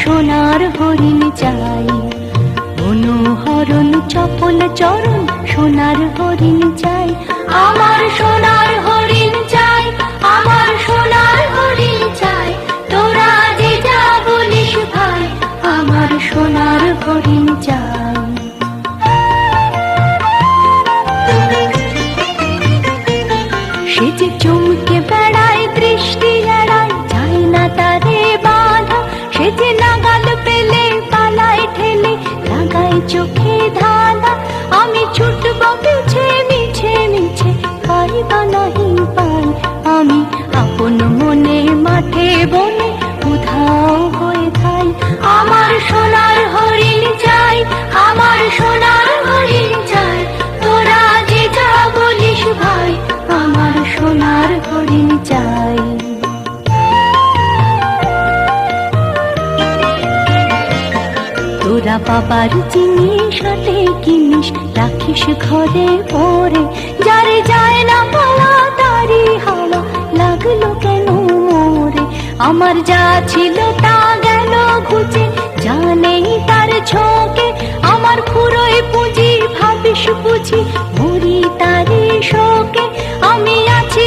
সোনার হরিণ চাই, মনোহরণ চপল চরণ সোনার হরিণ চাই। আমার সোনার হরিণ চাই, আমার সোনার হরিণ চাই, তোরা যে যা বলিস ভাই, আমার সোনার হরিণ চাই। সে যে চমকে বেড়ায়, দৃষ্টি এড়ায়, যায় না তারে বাধা। সে যে নাগাল পেলে পালায় ঠেলে, লাগায় চোখে ধাঁধা। আমি ছুটব পিছে মিছে মিছে, পাই বা নাহি পাই, আমি আপন মনে মাঠে বনে উধাও হয়ে থাই। আমার সোনার হরিণ চাই, আমার সোনার হরিণ চাই, তোরা যে যা বলিস ভাই, আমার সোনার হরিণ চাই। তোরা বাবার জিনিস হাতে কিনিস, রাখিস ঘরে পরে, যারে যায় না পাওয়া তারি হাওয়া লাগলো কেন মোরে। আমার যা ছিল তা গেল ঘুচে, জানেই তার ঝোঁকে, আমার ফুরোয় পুঁজি ভাবিস বুঝি, মরি তারি শোকে। আমি আছি